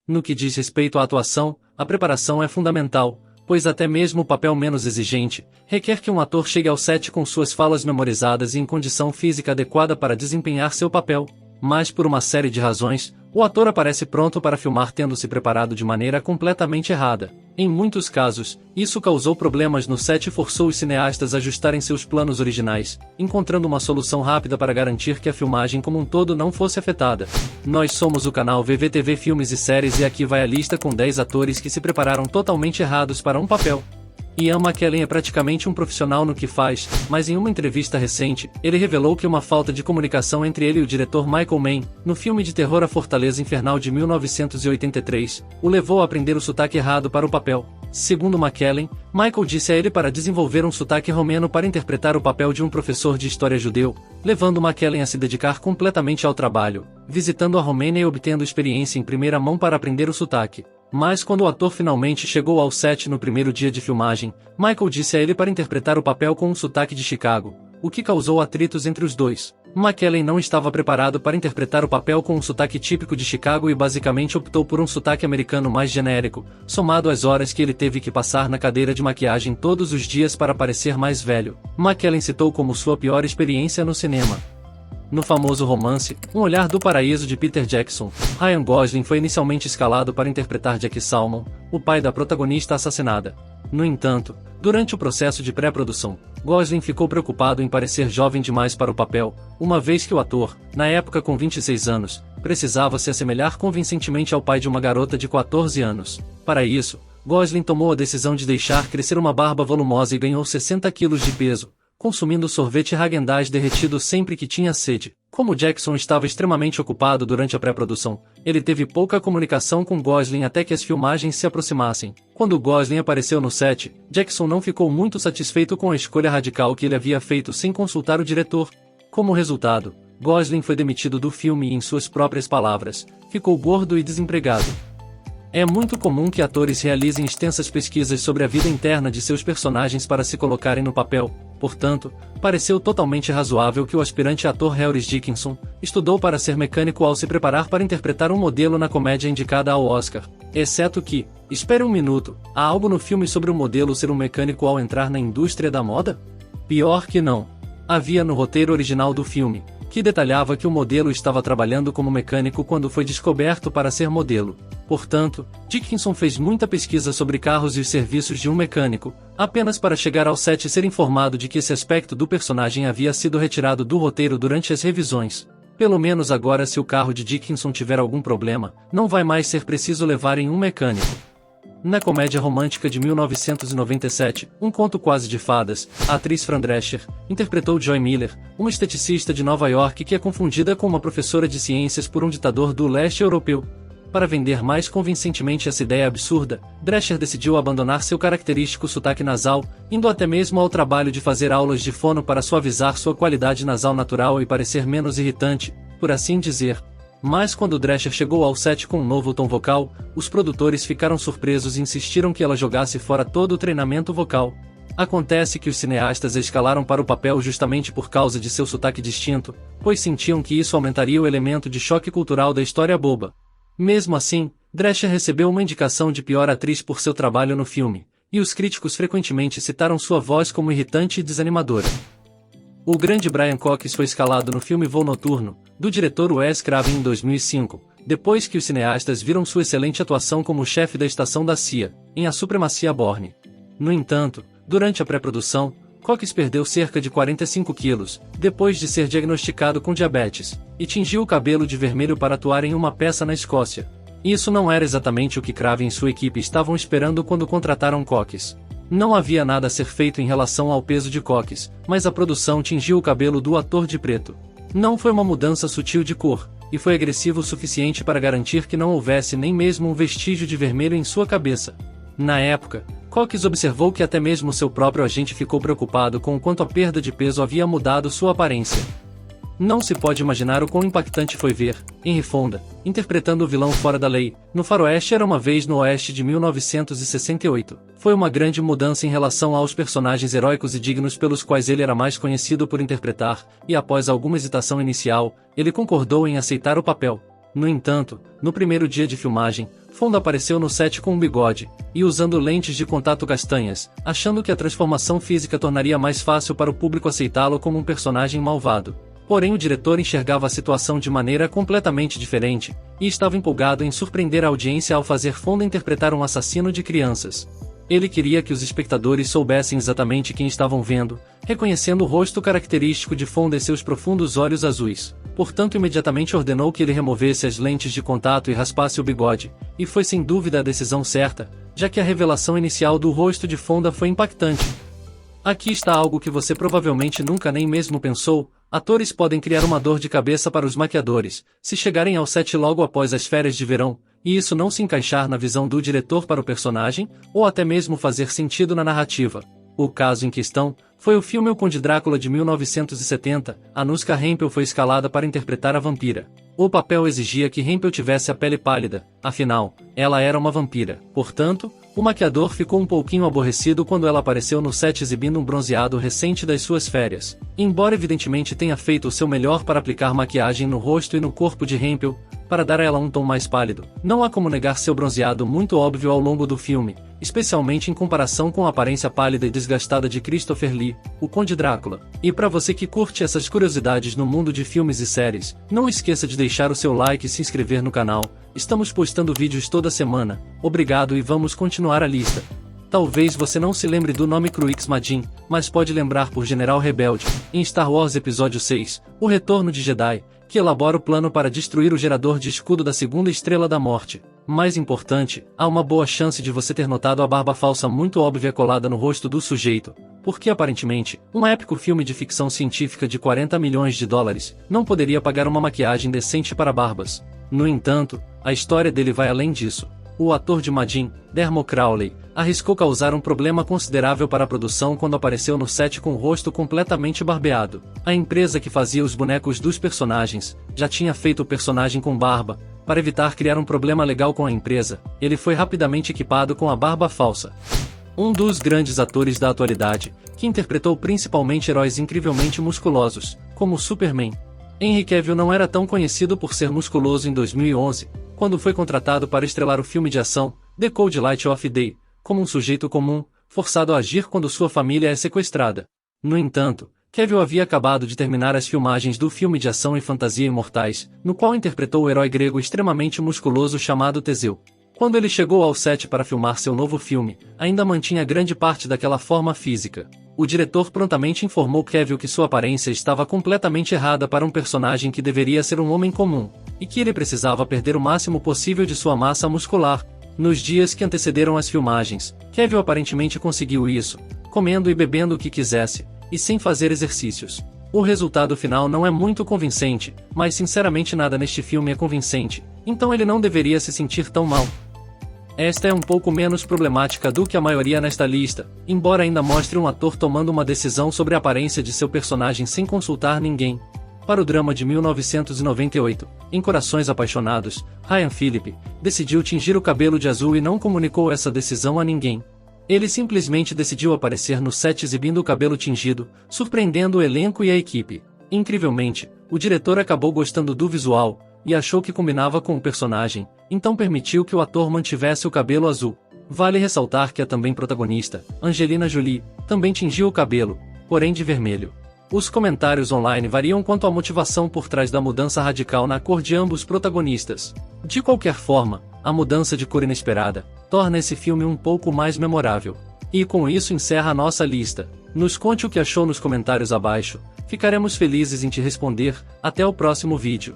No que diz respeito à atuação, a preparação é fundamental, pois até mesmo o papel menos exigente requer que um ator chegue ao set com suas falas memorizadas e em condição física adequada para desempenhar seu papel. Mas por uma série de razões, o ator aparece pronto para filmar tendo se preparado de maneira completamente errada. Em muitos casos, isso causou problemas no set e forçou os cineastas a ajustarem seus planos originais, encontrando uma solução rápida para garantir que a filmagem como um todo não fosse afetada. Nós somos o canal VVTV Filmes e Séries e aqui vai a lista com 10 atores que se prepararam totalmente errados para um papel. Ian McKellen é praticamente um profissional no que faz, mas em uma entrevista recente, ele revelou que uma falta de comunicação entre ele e o diretor Michael Mann, no filme de terror A Fortaleza Infernal de 1983, o levou a aprender o sotaque errado para o papel. Segundo McKellen, Michael disse a ele para desenvolver um sotaque romeno para interpretar o papel de um professor de história judeu, levando McKellen a se dedicar completamente ao trabalho, visitando a Romênia e obtendo experiência em primeira mão para aprender o sotaque. Mas quando o ator finalmente chegou ao set no primeiro dia de filmagem, Michael disse a ele para interpretar o papel com um sotaque de Chicago, o que causou atritos entre os dois. McKellen não estava preparado para interpretar o papel com um sotaque típico de Chicago e basicamente optou por um sotaque americano mais genérico, somado às horas que ele teve que passar na cadeira de maquiagem todos os dias para parecer mais velho. McKellen citou como sua pior experiência no cinema. No famoso romance, Um Olhar do Paraíso de Peter Jackson, Ryan Gosling foi inicialmente escalado para interpretar Jack Salmon, o pai da protagonista assassinada. No entanto, durante o processo de pré-produção, Gosling ficou preocupado em parecer jovem demais para o papel, uma vez que o ator, na época com 26 anos, precisava se assemelhar convincentemente ao pai de uma garota de 14 anos. Para isso, Gosling tomou a decisão de deixar crescer uma barba volumosa e ganhou 60 quilos de peso, consumindo sorvete Häagen-Dazs derretido sempre que tinha sede. Como Jackson estava extremamente ocupado durante a pré-produção, ele teve pouca comunicação com Gosling até que as filmagens se aproximassem. Quando Gosling apareceu no set, Jackson não ficou muito satisfeito com a escolha radical que ele havia feito sem consultar o diretor. Como resultado, Gosling foi demitido do filme e, em suas próprias palavras, ficou gordo e desempregado. É muito comum que atores realizem extensas pesquisas sobre a vida interna de seus personagens para se colocarem no papel. Portanto, pareceu totalmente razoável que o aspirante ator Harris Dickinson estudou para ser mecânico ao se preparar para interpretar um modelo na comédia indicada ao Oscar. Exceto que, espere um minuto, há algo no filme sobre o modelo ser um mecânico ao entrar na indústria da moda? Pior que não. Havia no roteiro original do filme, que detalhava que o modelo estava trabalhando como mecânico quando foi descoberto para ser modelo. Portanto, Dickinson fez muita pesquisa sobre carros e os serviços de um mecânico, apenas para chegar ao set e ser informado de que esse aspecto do personagem havia sido retirado do roteiro durante as revisões. Pelo menos agora, se o carro de Dickinson tiver algum problema, não vai mais ser preciso levar em um mecânico. Na comédia romântica de 1997, Um Conto Quase de Fadas, a atriz Fran Drescher interpretou Joy Miller, uma esteticista de Nova York que é confundida com uma professora de ciências por um ditador do leste europeu. Para vender mais convincentemente essa ideia absurda, Drescher decidiu abandonar seu característico sotaque nasal, indo até mesmo ao trabalho de fazer aulas de fono para suavizar sua qualidade nasal natural e parecer menos irritante, por assim dizer. Mas quando Drescher chegou ao set com um novo tom vocal, os produtores ficaram surpresos e insistiram que ela jogasse fora todo o treinamento vocal. Acontece que os cineastas a escalaram para o papel justamente por causa de seu sotaque distinto, pois sentiam que isso aumentaria o elemento de choque cultural da história boba. Mesmo assim, Drescher recebeu uma indicação de pior atriz por seu trabalho no filme, e os críticos frequentemente citaram sua voz como irritante e desanimadora. O grande Brian Cox foi escalado no filme Voo Noturno, do diretor Wes Craven em 2005, depois que os cineastas viram sua excelente atuação como chefe da estação da CIA, em A Supremacia Bourne. No entanto, durante a pré-produção, Cox perdeu cerca de 45 quilos, depois de ser diagnosticado com diabetes, e tingiu o cabelo de vermelho para atuar em uma peça na Escócia. Isso não era exatamente o que Craven e sua equipe estavam esperando quando contrataram Cox. Não havia nada a ser feito em relação ao peso de Cox, mas a produção tingiu o cabelo do ator de preto. Não foi uma mudança sutil de cor, e foi agressivo o suficiente para garantir que não houvesse nem mesmo um vestígio de vermelho em sua cabeça. Na época, Cox observou que até mesmo seu próprio agente ficou preocupado com o quanto a perda de peso havia mudado sua aparência. Não se pode imaginar o quão impactante foi ver Henry Fonda interpretando o vilão fora da lei, no Faroeste Era Uma Vez no Oeste de 1968. Foi uma grande mudança em relação aos personagens heróicos e dignos pelos quais ele era mais conhecido por interpretar, e após alguma hesitação inicial, ele concordou em aceitar o papel. No entanto, no primeiro dia de filmagem, Fonda apareceu no set com um bigode, e usando lentes de contato castanhas, achando que a transformação física tornaria mais fácil para o público aceitá-lo como um personagem malvado. Porém o diretor enxergava a situação de maneira completamente diferente, e estava empolgado em surpreender a audiência ao fazer Fonda interpretar um assassino de crianças. Ele queria que os espectadores soubessem exatamente quem estavam vendo, reconhecendo o rosto característico de Fonda e seus profundos olhos azuis. Portanto, imediatamente ordenou que ele removesse as lentes de contato e raspasse o bigode, e foi sem dúvida a decisão certa, já que a revelação inicial do rosto de Fonda foi impactante. Aqui está algo que você provavelmente nunca nem mesmo pensou: atores podem criar uma dor de cabeça para os maquiadores, se chegarem ao set logo após as férias de verão, e isso não se encaixar na visão do diretor para o personagem, ou até mesmo fazer sentido na narrativa. O caso em questão foi o filme O Conde Drácula de 1970. Anushka Hempel foi escalada para interpretar a vampira. O papel exigia que Hempel tivesse a pele pálida, afinal, ela era uma vampira. Portanto, o maquiador ficou um pouquinho aborrecido quando ela apareceu no set exibindo um bronzeado recente das suas férias. Embora evidentemente tenha feito o seu melhor para aplicar maquiagem no rosto e no corpo de Hempel, para dar a ela um tom mais pálido, não há como negar seu bronzeado muito óbvio ao longo do filme, especialmente em comparação com a aparência pálida e desgastada de Christopher Lee, o Conde Drácula. E para você que curte essas curiosidades no mundo de filmes e séries, não esqueça de deixar o seu like e se inscrever no canal. Estamos postando vídeos toda semana. Obrigado e vamos continuar a lista. Talvez você não se lembre do nome Crux Madin, mas pode lembrar por General Rebelde, em Star Wars Episódio 6, O Retorno de Jedi, que elabora o plano para destruir o gerador de escudo da segunda Estrela da Morte. Mais importante, há uma boa chance de você ter notado a barba falsa muito óbvia colada no rosto do sujeito, porque aparentemente, um épico filme de ficção científica de 40 milhões de dólares não poderia pagar uma maquiagem decente para barbas. No entanto, a história dele vai além disso. O ator de Madin, Dermot Crowley, arriscou causar um problema considerável para a produção quando apareceu no set com o rosto completamente barbeado. A empresa que fazia os bonecos dos personagens já tinha feito o personagem com barba. Para evitar criar um problema legal com a empresa, ele foi rapidamente equipado com a barba falsa. Um dos grandes atores da atualidade, que interpretou principalmente heróis incrivelmente musculosos, como Superman. Henry Cavill não era tão conhecido por ser musculoso em 2011, quando foi contratado para estrelar o filme de ação, The Cold Light of Day, como um sujeito comum, forçado a agir quando sua família é sequestrada. No entanto, Cavill havia acabado de terminar as filmagens do filme de ação e fantasia Imortais, no qual interpretou o herói grego extremamente musculoso chamado Teseu. Quando ele chegou ao set para filmar seu novo filme, ainda mantinha grande parte daquela forma física. O diretor prontamente informou Cavill que sua aparência estava completamente errada para um personagem que deveria ser um homem comum, e que ele precisava perder o máximo possível de sua massa muscular. Nos dias que antecederam as filmagens, Cavill aparentemente conseguiu isso, comendo e bebendo o que quisesse, e sem fazer exercícios. O resultado final não é muito convincente, mas sinceramente nada neste filme é convincente, então ele não deveria se sentir tão mal. Esta é um pouco menos problemática do que a maioria nesta lista, embora ainda mostre um ator tomando uma decisão sobre a aparência de seu personagem sem consultar ninguém. Para o drama de 1998, Em Corações Apaixonados, Ryan Phillippe decidiu tingir o cabelo de azul e não comunicou essa decisão a ninguém. Ele simplesmente decidiu aparecer no set exibindo o cabelo tingido, surpreendendo o elenco e a equipe. Incrivelmente, o diretor acabou gostando do visual, e achou que combinava com o personagem, então permitiu que o ator mantivesse o cabelo azul. Vale ressaltar que a também protagonista, Angelina Jolie, também tingiu o cabelo, porém de vermelho. Os comentários online variam quanto à motivação por trás da mudança radical na cor de ambos protagonistas. De qualquer forma, a mudança de cor inesperada torna esse filme um pouco mais memorável. E com isso encerra a nossa lista. Nos conte o que achou nos comentários abaixo, ficaremos felizes em te responder. Até o próximo vídeo.